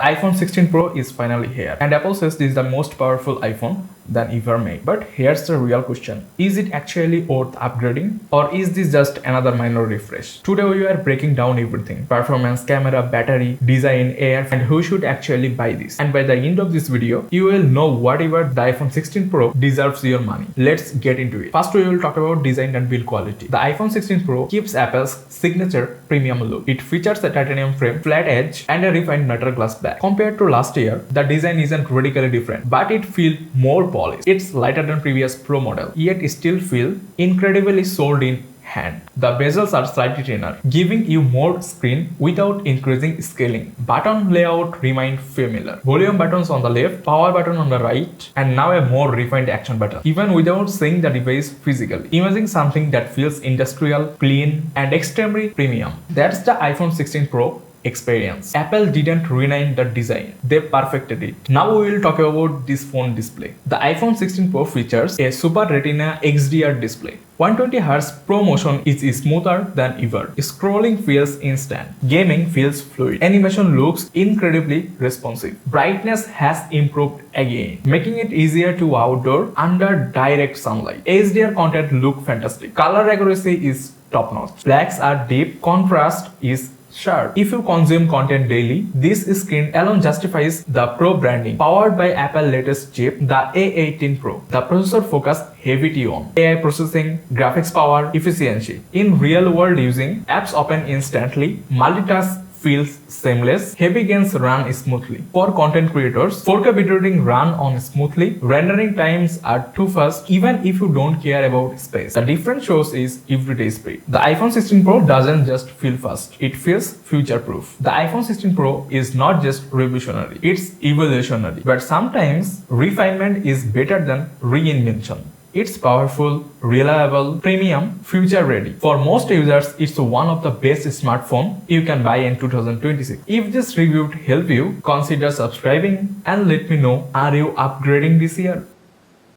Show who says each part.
Speaker 1: iPhone 16 Pro is finally here, and Apple says this is the most powerful iPhone than ever made. But here's the real question. Is it actually worth upgrading? Or is this just another minor refresh? Today we are breaking down everything. Performance, camera, battery, design, air, and who should actually buy this. And by the end of this video, you will know whatever the iPhone 16 Pro deserves your money. Let's get into it. First we will talk about design and build quality. The iPhone 16 Pro keeps Apple's signature premium look. It features a titanium frame, flat edge, and a refined metal glass back. Compared to last year, the design isn't radically different, but it feels more polished. It's lighter than previous Pro model, yet it still feels incredibly sold in hand. The bezels are slightly thinner, giving you more screen without increasing scaling. Button layout remained familiar. Volume buttons on the left, power button on the right, and now a more refined action button, even without seeing the device physically. Imaging something that feels industrial, clean, and extremely premium. That's the iPhone 16 Pro experience. Apple didn't rename the design, they perfected it. Now we will talk about this phone display. The iPhone 16 Pro features a Super Retina XDR display. 120Hz Pro Motion is smoother than ever. Scrolling feels instant. Gaming feels fluid. Animation looks incredibly responsive. Brightness has improved again, making it easier to outdoor under direct sunlight. HDR content look fantastic. Color accuracy is top notch. Blacks are deep. Contrast is sharp. If you consume content daily, this screen alone justifies the Pro branding. Powered by Apple's latest chip, the A18 Pro. The processor focus heavily on AI processing, graphics power, efficiency. In real world using, apps open instantly, multitask feels seamless, heavy gains run smoothly. For content creators, 4K video editing run on smoothly, rendering times are too fast even if you don't care about space. The difference shows is everyday speed. The iPhone 16 Pro doesn't just feel fast, it feels future-proof. The iPhone 16 Pro is not just revolutionary, it's evolutionary. But sometimes refinement is better than reinvention. It's powerful, reliable, premium, future-ready. For most users, it's one of the best smartphones you can buy in 2026. If this review helped you, consider subscribing and let me know, are you upgrading this year?